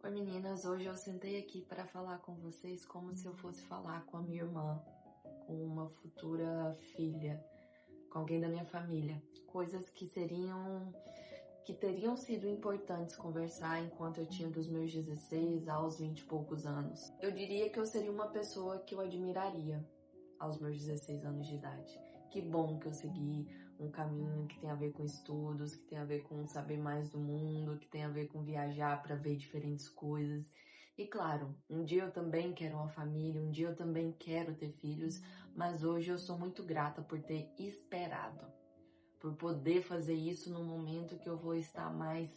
Oi meninas, hoje eu sentei aqui para falar com vocês como se eu fosse falar com a minha irmã, com uma futura filha, com alguém da minha família. Coisas que teriam sido importantes conversar enquanto eu tinha dos meus 16 aos 20 e poucos anos. Eu diria que eu seria uma pessoa que eu admiraria aos meus 16 anos de idade. Que bom que eu segui um caminho que tem a ver com estudos, que tem a ver com saber mais do mundo, que tem a ver com viajar para ver diferentes coisas. E claro, um dia eu também quero uma família, um dia eu também quero ter filhos, mas hoje eu sou muito grata por ter esperado, por poder fazer isso no momento que eu vou estar mais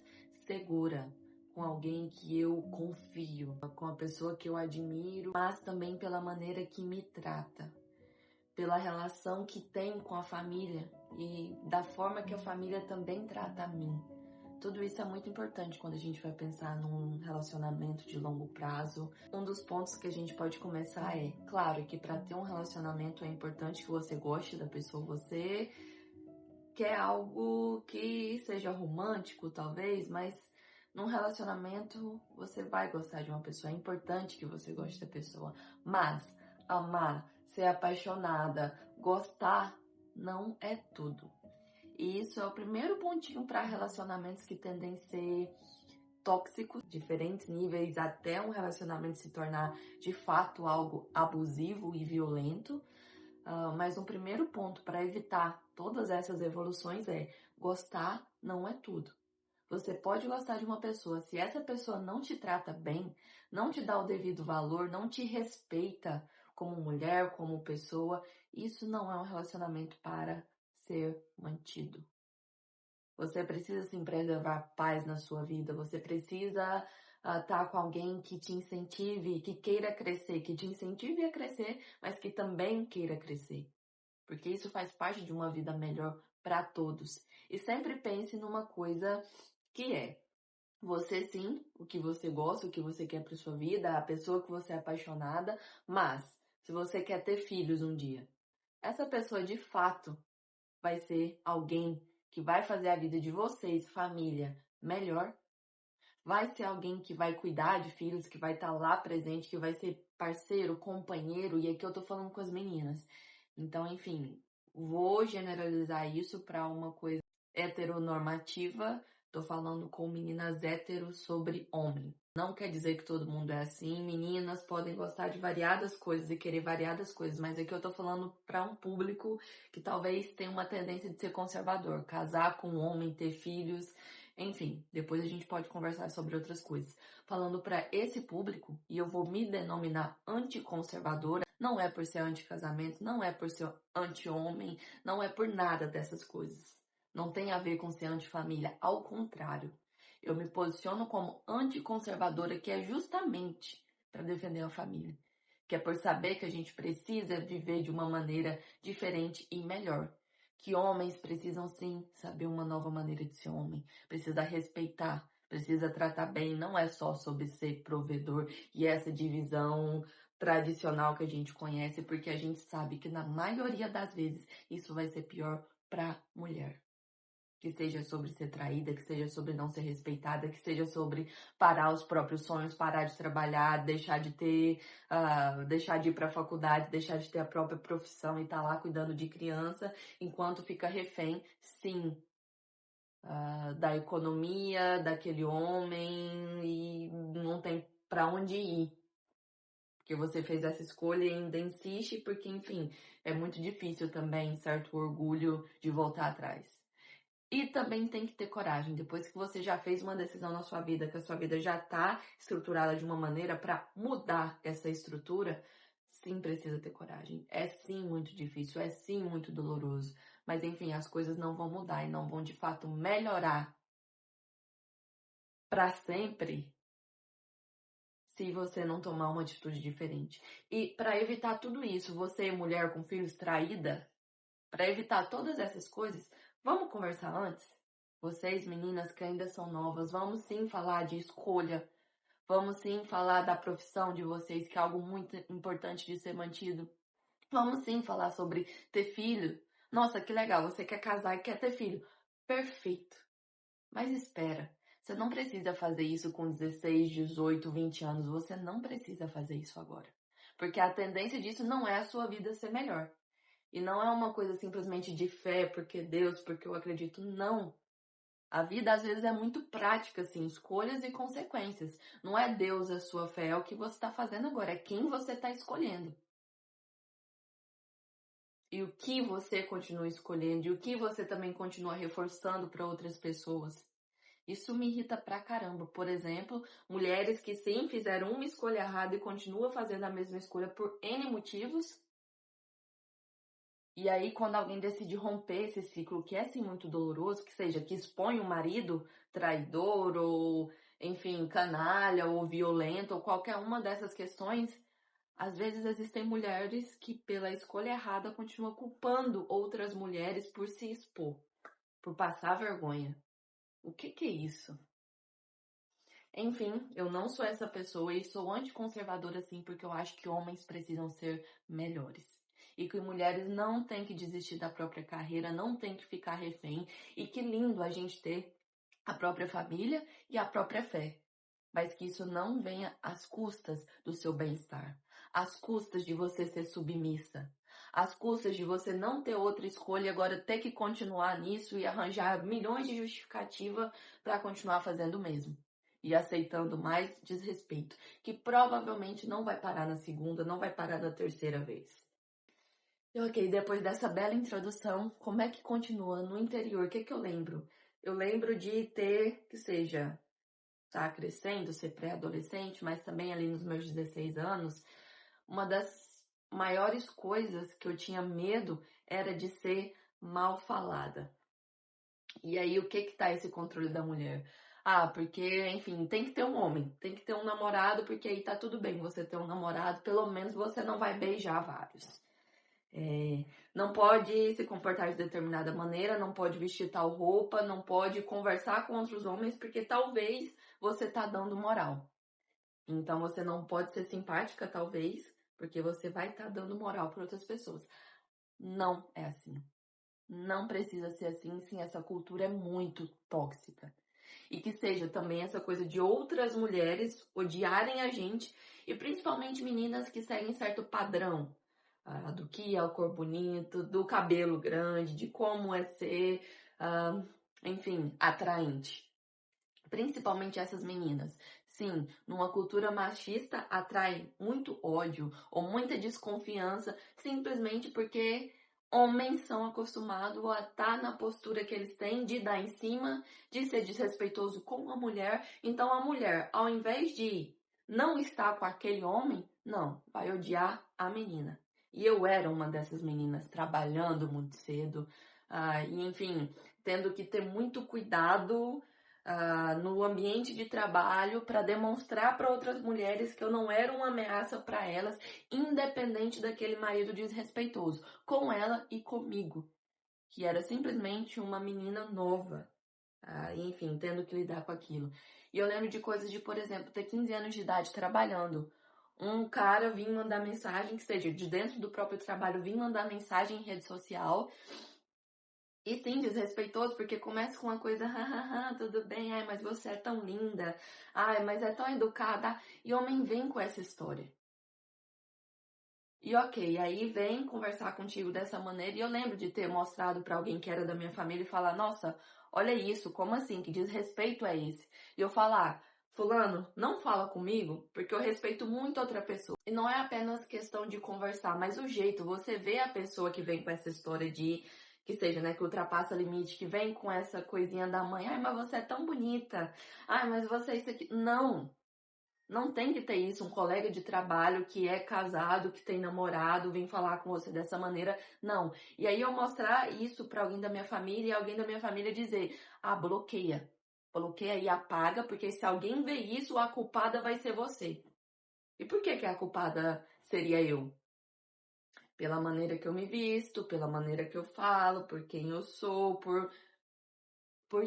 segura, com alguém que eu confio, com a pessoa que eu admiro, mas também pela maneira que me trata, pela relação que tem com a família e da forma que a família também trata a mim. Tudo isso é muito importante quando a gente vai pensar num relacionamento de longo prazo. Um dos pontos que a gente pode começar é, claro, que para ter um relacionamento é importante que você goste da pessoa, você quer algo que seja romântico, talvez, mas num relacionamento você vai gostar de uma pessoa, é importante que você goste da pessoa, mas amar, ser apaixonada, gostar não é tudo. E isso é o primeiro pontinho para relacionamentos que tendem a ser tóxicos, diferentes níveis, até um relacionamento se tornar de fato algo abusivo e violento. Mas um primeiro ponto para evitar todas essas evoluções é gostar não é tudo. Você pode gostar de uma pessoa, se essa pessoa não te trata bem, não te dá o devido valor, não te respeita como mulher, como pessoa, isso não é um relacionamento para ser mantido. Você precisa sim preservar paz na sua vida, você precisa estar com alguém que te incentive, que queira crescer, que te incentive a crescer, mas que também queira crescer. Porque isso faz parte de uma vida melhor para todos. E sempre pense numa coisa que é você sim, o que você gosta, o que você quer para sua vida, a pessoa que você é apaixonada, mas se você quer ter filhos um dia, essa pessoa de fato vai ser alguém que vai fazer a vida de vocês, família, melhor. Vai ser alguém que vai cuidar de filhos, que vai estar lá presente, que vai ser parceiro, companheiro, e aqui eu tô falando com as meninas. Então, enfim, vou generalizar isso para uma coisa heteronormativa. Tô falando com meninas héteros sobre homem. Não quer dizer que todo mundo é assim. Meninas podem gostar de variadas coisas e querer variadas coisas, mas aqui eu tô falando para um público que talvez tenha uma tendência de ser conservador, casar com um homem, ter filhos, enfim, depois a gente pode conversar sobre outras coisas. Falando para esse público, e eu vou me denominar anticonservadora, não é por ser anti-casamento, não é por ser anti-homem, não é por nada dessas coisas. Não tem a ver com ser anti-família, ao contrário. Eu me posiciono como anticonservadora, que é justamente para defender a família. Que é por saber que a gente precisa viver de uma maneira diferente e melhor. Que homens precisam sim saber uma nova maneira de ser homem. Precisa respeitar, precisa tratar bem. Não é só sobre ser provedor e essa divisão tradicional que a gente conhece, porque a gente sabe que na maioria das vezes isso vai ser pior para mulher. Que seja sobre ser traída, que seja sobre não ser respeitada, que seja sobre parar os próprios sonhos, parar de trabalhar, deixar de ir para a faculdade, deixar de ter a própria profissão e estar lá cuidando de criança, enquanto fica refém, sim, da economia, daquele homem e não tem para onde ir. Porque você fez essa escolha e ainda insiste, porque, enfim, é muito difícil também, certo orgulho de voltar atrás. E também tem que ter coragem. Depois que você já fez uma decisão na sua vida, que a sua vida já está estruturada de uma maneira para mudar essa estrutura, sim, precisa ter coragem. É sim muito difícil, é sim muito doloroso. Mas enfim, as coisas não vão mudar e não vão de fato melhorar para sempre se você não tomar uma atitude diferente. E para evitar tudo isso, você, mulher com filhos traída, para evitar todas essas coisas, vamos conversar antes? Vocês, meninas que ainda são novas, vamos sim falar de escolha. Vamos sim falar da profissão de vocês, que é algo muito importante de ser mantido. Vamos sim falar sobre ter filho. Nossa, que legal, você quer casar e quer ter filho. Perfeito. Mas espera. Você não precisa fazer isso com 16, 18, 20 anos. Você não precisa fazer isso agora. Porque a tendência disso não é a sua vida ser melhor. E não é uma coisa simplesmente de fé, porque Deus, porque eu acredito. Não. A vida às vezes é muito prática, assim, escolhas e consequências. Não é Deus a sua fé, é o que você está fazendo agora, é quem você está escolhendo. E o que você continua escolhendo, e o que você também continua reforçando para outras pessoas. Isso me irrita pra caramba. Por exemplo, mulheres que sim fizeram uma escolha errada e continuam fazendo a mesma escolha por N motivos. E aí, quando alguém decide romper esse ciclo, que é sim muito doloroso, que seja que expõe o marido traidor, ou enfim, canalha, ou violento, ou qualquer uma dessas questões, às vezes existem mulheres que, pela escolha errada, continuam culpando outras mulheres por se expor, por passar vergonha. O que é isso? Enfim, eu não sou essa pessoa e sou anticonservadora sim, porque eu acho que homens precisam ser melhores. E que mulheres não têm que desistir da própria carreira, não têm que ficar refém. E que lindo a gente ter a própria família e a própria fé. Mas que isso não venha às custas do seu bem-estar. Às custas de você ser submissa. Às custas de você não ter outra escolha e agora ter que continuar nisso e arranjar milhões de justificativa para continuar fazendo o mesmo e aceitando mais desrespeito, que provavelmente não vai parar na segunda, não vai parar na terceira vez. E ok, depois dessa bela introdução, como é que continua no interior? O que eu lembro? Eu lembro de ter, que seja, tá crescendo, ser pré-adolescente, mas também ali nos meus 16 anos, uma das maiores coisas que eu tinha medo era de ser mal falada. E aí, o que tá esse controle da mulher? Ah, porque, enfim, tem que ter um homem, tem que ter um namorado, porque aí tá tudo bem você ter um namorado, pelo menos você não vai beijar vários. Não pode se comportar de determinada maneira, não pode vestir tal roupa, não pode conversar com outros homens, porque talvez você tá dando moral. Então você não pode ser simpática, talvez, porque você vai estar dando moral para outras pessoas. Não é assim. Não precisa ser assim, sim, essa cultura é muito tóxica. E que seja também essa coisa de outras mulheres odiarem a gente, e principalmente meninas que seguem certo padrão, do que é o corpo bonito, do cabelo grande, de como é ser, enfim, atraente. Principalmente essas meninas. Sim, numa cultura machista atrai muito ódio ou muita desconfiança simplesmente porque homens são acostumados a estar na postura que eles têm de dar em cima, de ser desrespeitoso com a mulher. Então a mulher, ao invés de não estar com aquele homem, não, vai odiar a menina. E eu era uma dessas meninas, trabalhando muito cedo, e enfim, tendo que ter muito cuidado no ambiente de trabalho para demonstrar para outras mulheres que eu não era uma ameaça para elas, independente daquele marido desrespeitoso, com ela e comigo, que era simplesmente uma menina nova, enfim, tendo que lidar com aquilo. E eu lembro de coisas de, por exemplo, ter 15 anos de idade trabalhando. Um cara vir mandar mensagem, que seja de dentro do próprio trabalho, vir mandar mensagem em rede social. E sim, desrespeitoso, porque começa com uma coisa, hahaha, tudo bem, ai, mas você é tão linda, ai, mas é tão educada. E homem vem com essa história. E ok, aí vem conversar contigo dessa maneira. E eu lembro de ter mostrado pra alguém que era da minha família e falar, nossa, olha isso, como assim? Que desrespeito é esse? E eu falar, fulano, não fala comigo, porque eu respeito muito outra pessoa. E não é apenas questão de conversar, mas o jeito, você vê a pessoa que vem com essa história de que seja, né, que ultrapassa limite, que vem com essa coisinha da mãe, ai, mas você é tão bonita, ai, mas você é isso aqui. Não, não tem que ter isso, um colega de trabalho que é casado, que tem namorado, vem falar com você dessa maneira, não. E aí eu mostrar isso pra alguém da minha família e alguém da minha família dizer, bloqueia. Bloqueia e apaga, porque se alguém vê isso, a culpada vai ser você. E por que a culpada seria eu? Pela maneira que eu me visto, pela maneira que eu falo, por quem eu sou, por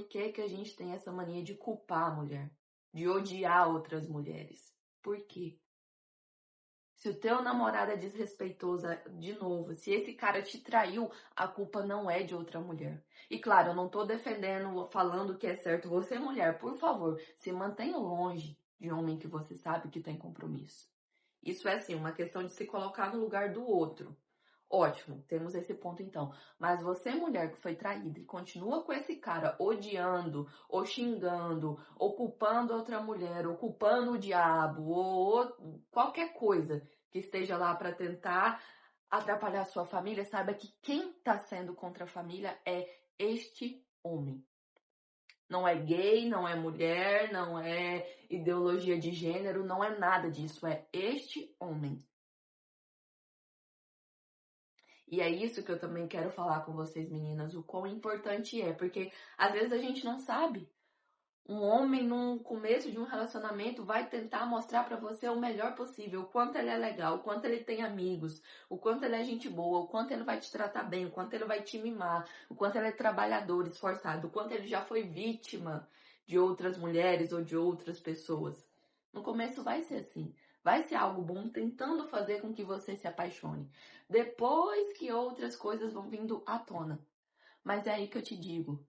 que a gente tem essa mania de culpar a mulher, de odiar outras mulheres? Por quê? Se o teu namorado é desrespeitoso, de novo, se esse cara te traiu, a culpa não é de outra mulher. E claro, eu não tô defendendo, falando que é certo. Você, mulher, por favor, se mantenha longe de homem que você sabe que tem compromisso. Isso é, assim, uma questão de se colocar no lugar do outro. Ótimo, temos esse ponto então. Mas você, mulher que foi traída e continua com esse cara odiando, ou xingando, ou culpando outra mulher, ou culpando o diabo, ou qualquer coisa que esteja lá para tentar atrapalhar a sua família, saiba que quem está sendo contra a família é este homem. Não é gay, não é mulher, não é ideologia de gênero, não é nada disso. É este homem. E é isso que eu também quero falar com vocês, meninas, o quão importante é, porque às vezes a gente não sabe. Um homem, no começo de um relacionamento, vai tentar mostrar pra você o melhor possível, o quanto ele é legal, o quanto ele tem amigos, o quanto ele é gente boa, o quanto ele vai te tratar bem, o quanto ele vai te mimar, o quanto ele é trabalhador, esforçado, o quanto ele já foi vítima de outras mulheres ou de outras pessoas. No começo vai ser assim. Vai ser algo bom tentando fazer com que você se apaixone. Depois que outras coisas vão vindo à tona. Mas é aí que eu te digo.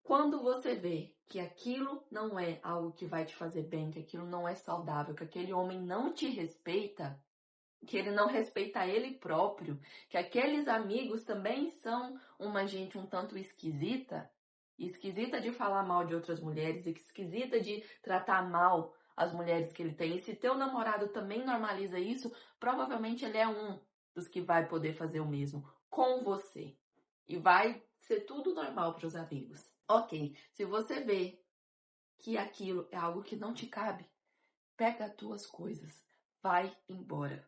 Quando você vê que aquilo não é algo que vai te fazer bem, que aquilo não é saudável, que aquele homem não te respeita, que ele não respeita ele próprio, que aqueles amigos também são uma gente um tanto esquisita, esquisita de falar mal de outras mulheres, esquisita de tratar mal as mulheres que ele tem. E se teu namorado também normaliza isso, provavelmente ele é um dos que vai poder fazer o mesmo com você. E vai ser tudo normal para os amigos. Ok, se você vê que aquilo é algo que não te cabe, pega as tuas coisas, vai embora.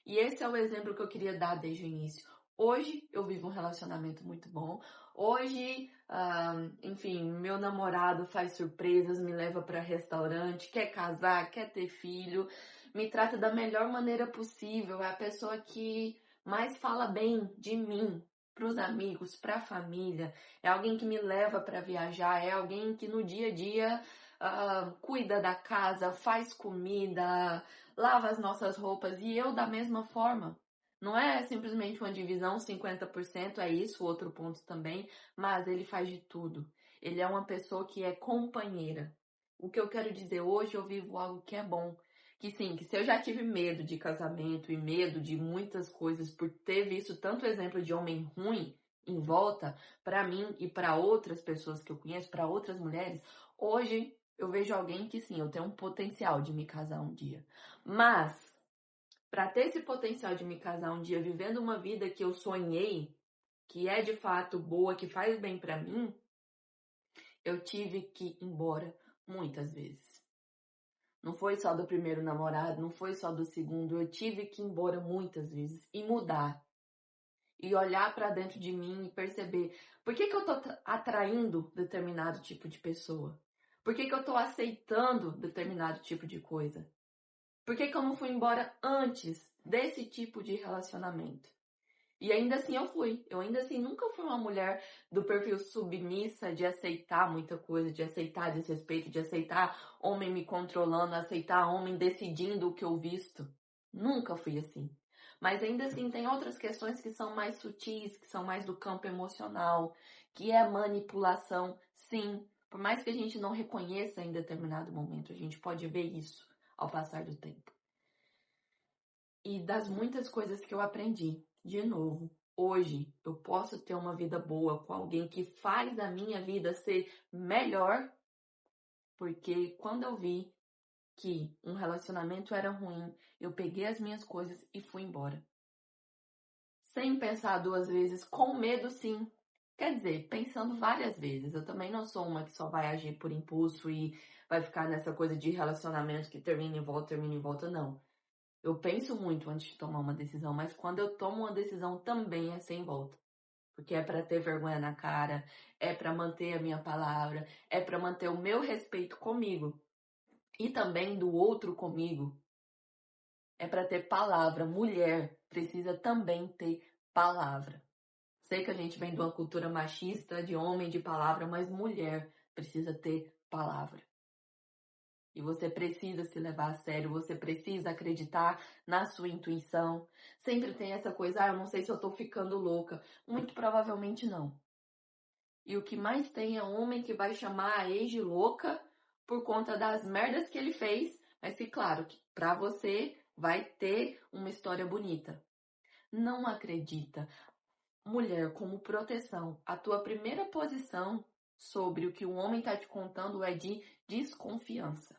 E esse é o exemplo que eu queria dar desde o início. Hoje eu vivo um relacionamento muito bom. Hoje, enfim, meu namorado faz surpresas, me leva para restaurante, quer casar, quer ter filho, me trata da melhor maneira possível. É a pessoa que mais fala bem de mim para os amigos, para a família. É alguém que me leva para viajar, é alguém que no dia a dia cuida da casa, faz comida, lava as nossas roupas, e eu da mesma forma. Não é simplesmente uma divisão 50%, é isso, outro ponto também, mas ele faz de tudo. Ele é uma pessoa que é companheira. O que eu quero dizer hoje, eu vivo algo que é bom. Que sim, que se eu já tive medo de casamento e medo de muitas coisas por ter visto tanto exemplo de homem ruim em volta, para mim e para outras pessoas que eu conheço, para outras mulheres, hoje eu vejo alguém que sim, eu tenho um potencial de me casar um dia. Mas, para ter esse potencial de me casar um dia, vivendo uma vida que eu sonhei, que é de fato boa, que faz bem para mim, eu tive que ir embora muitas vezes. Não foi só do primeiro namorado, não foi só do segundo, eu tive que ir embora muitas vezes e mudar. E olhar para dentro de mim e perceber por que eu tô atraindo determinado tipo de pessoa? Por que eu tô aceitando determinado tipo de coisa? Por que eu não fui embora antes desse tipo de relacionamento? E ainda assim eu fui. Eu ainda assim nunca fui uma mulher do perfil submissa de aceitar muita coisa, de aceitar desrespeito, de aceitar homem me controlando, aceitar homem decidindo o que eu visto. Nunca fui assim. Mas ainda assim tem outras questões que são mais sutis, que são mais do campo emocional, que é manipulação. Sim, por mais que a gente não reconheça em determinado momento, a gente pode ver isso ao passar do tempo. E das muitas coisas que eu aprendi, de novo, hoje eu posso ter uma vida boa com alguém que faz a minha vida ser melhor, porque quando eu vi que um relacionamento era ruim, eu peguei as minhas coisas e fui embora. Sem pensar duas vezes, com medo sim. Quer dizer, pensando várias vezes. Eu também não sou uma que só vai agir por impulso e vai ficar nessa coisa de relacionamento que termina e volta, não. Eu penso muito antes de tomar uma decisão, mas quando eu tomo uma decisão também é sem volta. Porque é para ter vergonha na cara, é para manter a minha palavra, é para manter o meu respeito comigo e também do outro comigo. É para ter palavra. Mulher precisa também ter palavra. Sei que a gente vem de uma cultura machista, de homem de palavra, mas mulher precisa ter palavra. E você precisa se levar a sério, você precisa acreditar na sua intuição. Sempre tem essa coisa, eu não sei se eu tô ficando louca. Muito provavelmente não. E o que mais tem é um homem que vai chamar a ex de louca por conta das merdas que ele fez. Mas que, claro, que pra você vai ter uma história bonita. Não acredita. Mulher, como proteção, a tua primeira posição sobre o que o homem tá te contando é de desconfiança.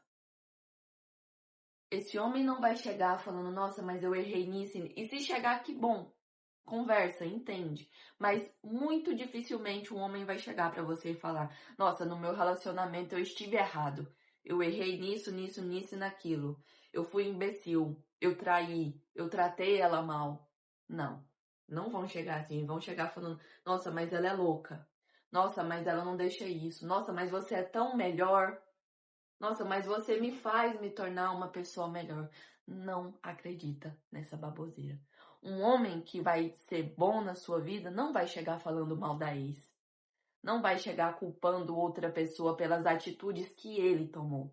Esse homem não vai chegar falando, nossa, mas eu errei nisso. E se chegar, que bom. Conversa, entende. Mas muito dificilmente um homem vai chegar pra você e falar, nossa, no meu relacionamento eu estive errado. Eu errei nisso, nisso, nisso e naquilo. Eu fui imbecil. Eu traí. Eu tratei ela mal. Não. Não vão chegar assim. Vão chegar falando, nossa, mas ela é louca. Nossa, mas ela não deixa isso. Nossa, mas você é tão melhor. Nossa, mas você me faz me tornar uma pessoa melhor. Não acredita nessa baboseira. Um homem que vai ser bom na sua vida não vai chegar falando mal da ex. Não vai chegar culpando outra pessoa pelas atitudes que ele tomou.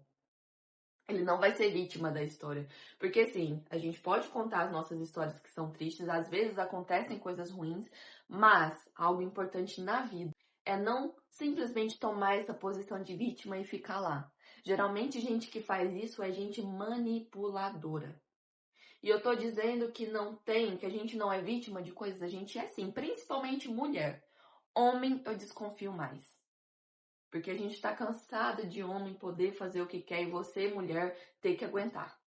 Ele não vai ser vítima da história. Porque sim, a gente pode contar as nossas histórias que são tristes, às vezes acontecem coisas ruins, mas algo importante na vida é não simplesmente tomar essa posição de vítima e ficar lá. Geralmente, gente que faz isso é gente manipuladora. E eu tô dizendo que não tem, que a gente não é vítima de coisas, a gente é sim, principalmente mulher. Homem, eu desconfio mais. Porque a gente tá cansado de homem poder fazer o que quer e você, mulher, ter que aguentar.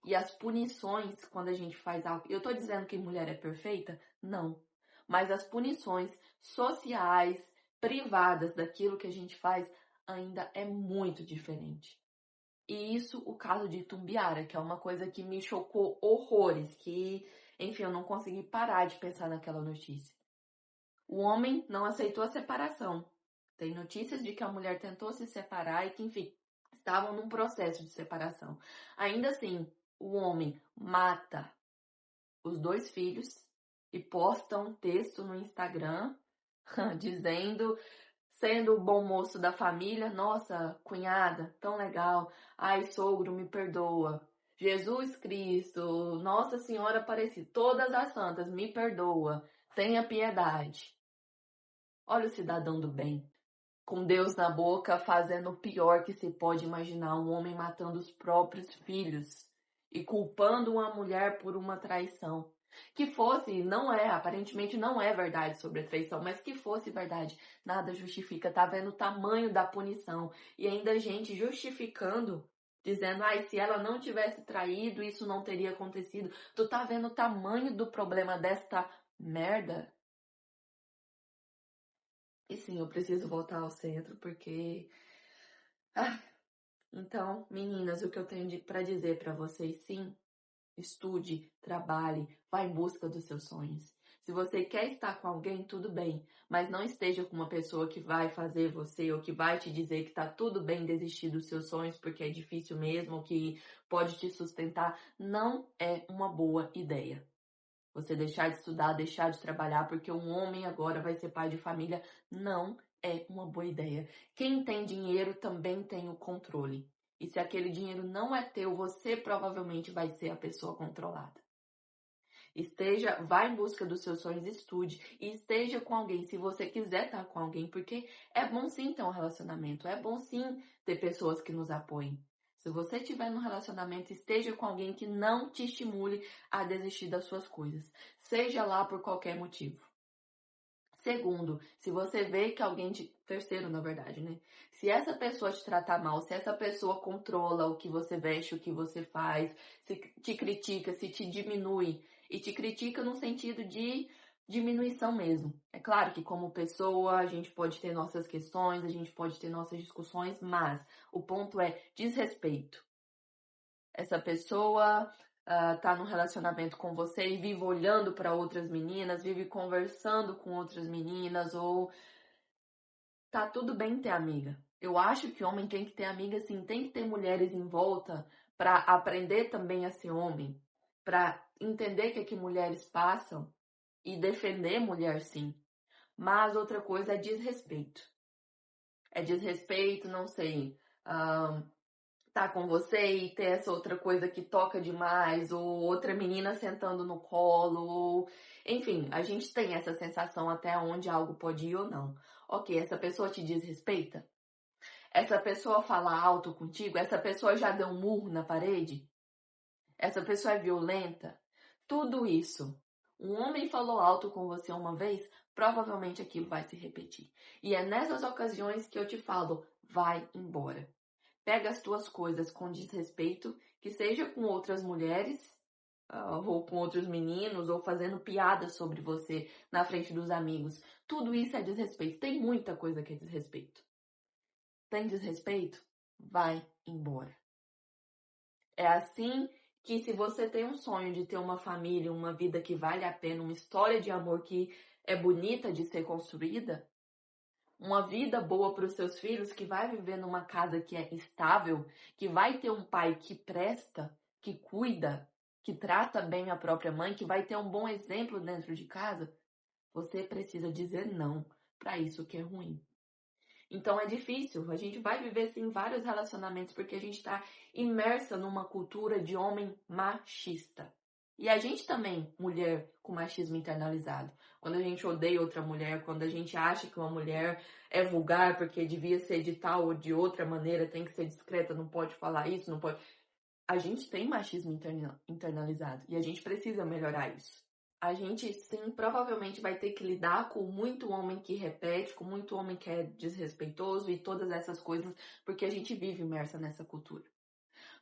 E as punições quando a gente faz algo. Eu tô dizendo que mulher é perfeita? Não. Mas as punições sociais, privadas daquilo que a gente faz, ainda é muito diferente. E isso, o caso de Itumbiara, que é uma coisa que me chocou horrores, que, enfim, eu não consegui parar de pensar naquela notícia. O homem não aceitou a separação. Tem notícias de que a mulher tentou se separar e que, enfim, estavam num processo de separação. Ainda assim, o homem mata os 2 filhos e posta um texto no Instagram dizendo, sendo o bom moço da família, nossa, cunhada, tão legal, ai, sogro, me perdoa. Jesus Cristo, Nossa Senhora Aparecida, todas as santas, me perdoa, tenha piedade. Olha o cidadão do bem, com Deus na boca, fazendo o pior que se pode imaginar, um homem matando os próprios filhos e culpando uma mulher por uma traição. Que fosse, não é, aparentemente não é verdade sobre a traição, mas que fosse verdade, nada justifica. Tá vendo o tamanho da punição e ainda gente justificando, dizendo, ai, se ela não tivesse traído, isso não teria acontecido. Tu tá vendo o tamanho do problema desta merda? E sim, eu preciso voltar ao centro porque então, meninas, o que eu tenho para dizer para vocês, sim, estude, trabalhe, vá em busca dos seus sonhos. Se você quer estar com alguém, tudo bem, mas não esteja com uma pessoa que vai fazer você ou que vai te dizer que tá tudo bem desistir dos seus sonhos porque é difícil mesmo, ou que pode te sustentar. Não é uma boa ideia. Você deixar de estudar, deixar de trabalhar porque um homem agora vai ser pai de família, não é uma boa ideia. Quem tem dinheiro também tem o controle. E se aquele dinheiro não é teu, você provavelmente vai ser a pessoa controlada. Vá em busca dos seus sonhos, estude e esteja com alguém, se você quiser estar com alguém, porque é bom sim ter um relacionamento, é bom sim ter pessoas que nos apoiem. Se você estiver num relacionamento, esteja com alguém que não te estimule a desistir das suas coisas, seja lá por qualquer motivo. Segundo, se você vê que alguém te... Terceiro, na verdade, né? Se essa pessoa te tratar mal, se essa pessoa controla o que você veste, o que você faz, se te critica, se te diminui, e te critica no sentido de diminuição mesmo. É claro que como pessoa a gente pode ter nossas questões, a gente pode ter nossas discussões, mas o ponto é desrespeito. Essa pessoa tá num relacionamento com você e vive olhando para outras meninas, vive conversando com outras meninas, ou tá tudo bem ter amiga. Eu acho que homem tem que ter amiga, sim, tem que ter mulheres em volta para aprender também a ser homem, para entender que mulheres passam e defender mulher, sim. Mas outra coisa é desrespeito. É desrespeito, não sei, tá com você e ter essa outra coisa que toca demais, ou outra menina sentando no colo, ou... Enfim, a gente tem essa sensação até onde algo pode ir ou não. Ok, essa pessoa te desrespeita? Essa pessoa fala alto contigo? Essa pessoa já deu um murro na parede? Essa pessoa é violenta? Tudo isso. Um homem falou alto com você uma vez, provavelmente aquilo vai se repetir. E é nessas ocasiões que eu te falo, vai embora. Pega as tuas coisas com desrespeito, que seja com outras mulheres, ou com outros meninos, ou fazendo piadas sobre você na frente dos amigos. Tudo isso é desrespeito. Tem muita coisa que é desrespeito. Tem desrespeito? Vai embora. É assim que, se você tem um sonho de ter uma família, uma vida que vale a pena, uma história de amor que é bonita de ser construída, uma vida boa para os seus filhos, que vai viver numa casa que é estável, que vai ter um pai que presta, que cuida, que trata bem a própria mãe, que vai ter um bom exemplo dentro de casa, você precisa dizer não para isso que é ruim. Então é difícil, a gente vai viver sim vários relacionamentos porque a gente está imersa numa cultura de homem machista. E a gente também, mulher com machismo internalizado. Quando a gente odeia outra mulher, quando a gente acha que uma mulher é vulgar porque devia ser de tal ou de outra maneira, tem que ser discreta, não pode falar isso, não pode. A gente tem machismo internalizado e a gente precisa melhorar isso. A gente, sim, provavelmente vai ter que lidar com muito homem que repete, com muito homem que é desrespeitoso e todas essas coisas, porque a gente vive imersa nessa cultura.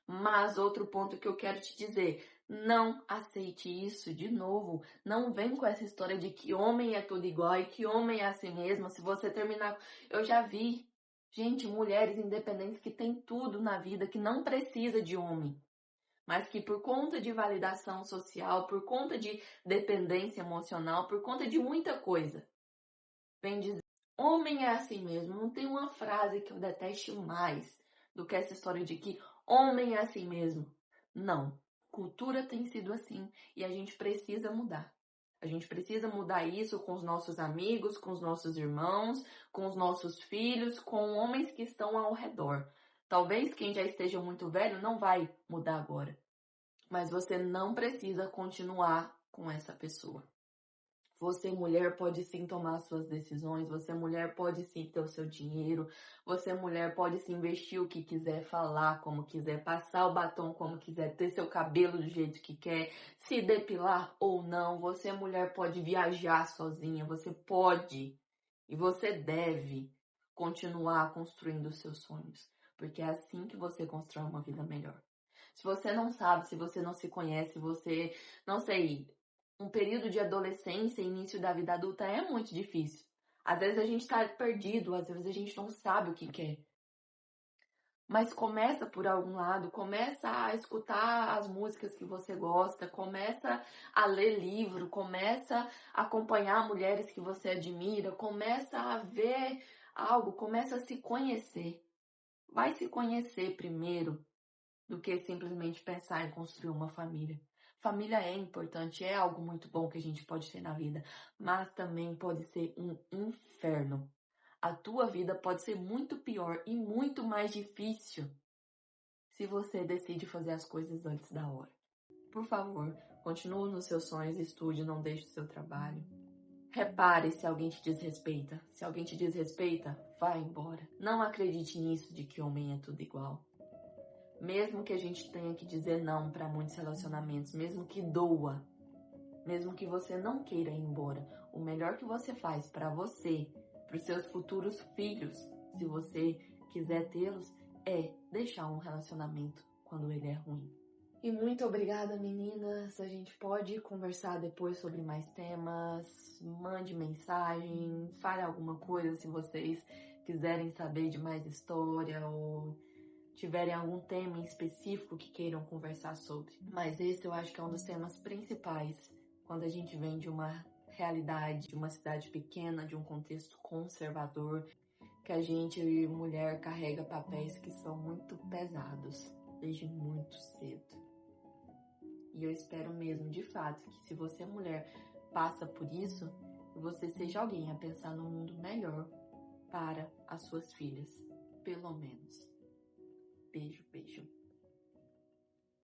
Mas outro ponto que eu quero te dizer, não aceite isso de novo. Não vem com essa história de que homem é tudo igual e que homem é assim mesmo. Se você terminar... Eu já vi, gente, mulheres independentes que têm tudo na vida, que não precisa de homem, mas que por conta de validação social, por conta de dependência emocional, por conta de muita coisa, vem dizer, homem é assim mesmo. Não tem uma frase que eu deteste mais do que essa história de que homem é assim mesmo. Não. Cultura tem sido assim e a gente precisa mudar. A gente precisa mudar isso com os nossos amigos, com os nossos irmãos, com os nossos filhos, com homens que estão ao redor. Talvez quem já esteja muito velho não vai mudar agora. Mas você não precisa continuar com essa pessoa. Você, mulher, pode sim tomar suas decisões. Você, mulher, pode sim ter o seu dinheiro. Você, mulher, pode sim investir o que quiser, falar como quiser, passar o batom como quiser, ter seu cabelo do jeito que quer, se depilar ou não. Você, mulher, pode viajar sozinha. Você pode e você deve continuar construindo os seus sonhos. Porque é assim que você constrói uma vida melhor. Se você não sabe, se você não se conhece, você, não sei, um período de adolescência, início da vida adulta é muito difícil. Às vezes a gente tá perdido, às vezes a gente não sabe o que quer. Mas começa por algum lado, começa a escutar as músicas que você gosta, começa a ler livro, começa a acompanhar mulheres que você admira, começa a ver algo, começa a se conhecer. Vai se conhecer primeiro do que simplesmente pensar em construir uma família. Família é importante, é algo muito bom que a gente pode ter na vida, mas também pode ser um inferno. A tua vida pode ser muito pior e muito mais difícil se você decide fazer as coisas antes da hora. Por favor, continue nos seus sonhos, estude, não deixe o seu trabalho. Repare se alguém te desrespeita. Se alguém te desrespeita, vá embora. Não acredite nisso de que homem é tudo igual. Mesmo que a gente tenha que dizer não para muitos relacionamentos, mesmo que doa, mesmo que você não queira ir embora, o melhor que você faz para você, para os seus futuros filhos, se você quiser tê-los, é deixar um relacionamento quando ele é ruim. E muito obrigada, meninas. A gente pode conversar depois sobre mais temas. Mande mensagem, fale alguma coisa se vocês quiserem saber de mais história ou tiverem algum tema em específico que queiram conversar sobre. Mas esse eu acho que é um dos temas principais quando a gente vem de uma realidade, de uma cidade pequena, de um contexto conservador, que a gente, mulher, carrega papéis que são muito pesados desde muito cedo. E eu espero mesmo, de fato, que se você, mulher, passa por isso, você seja alguém a pensar num mundo melhor para as suas filhas, pelo menos. Beijo, beijo.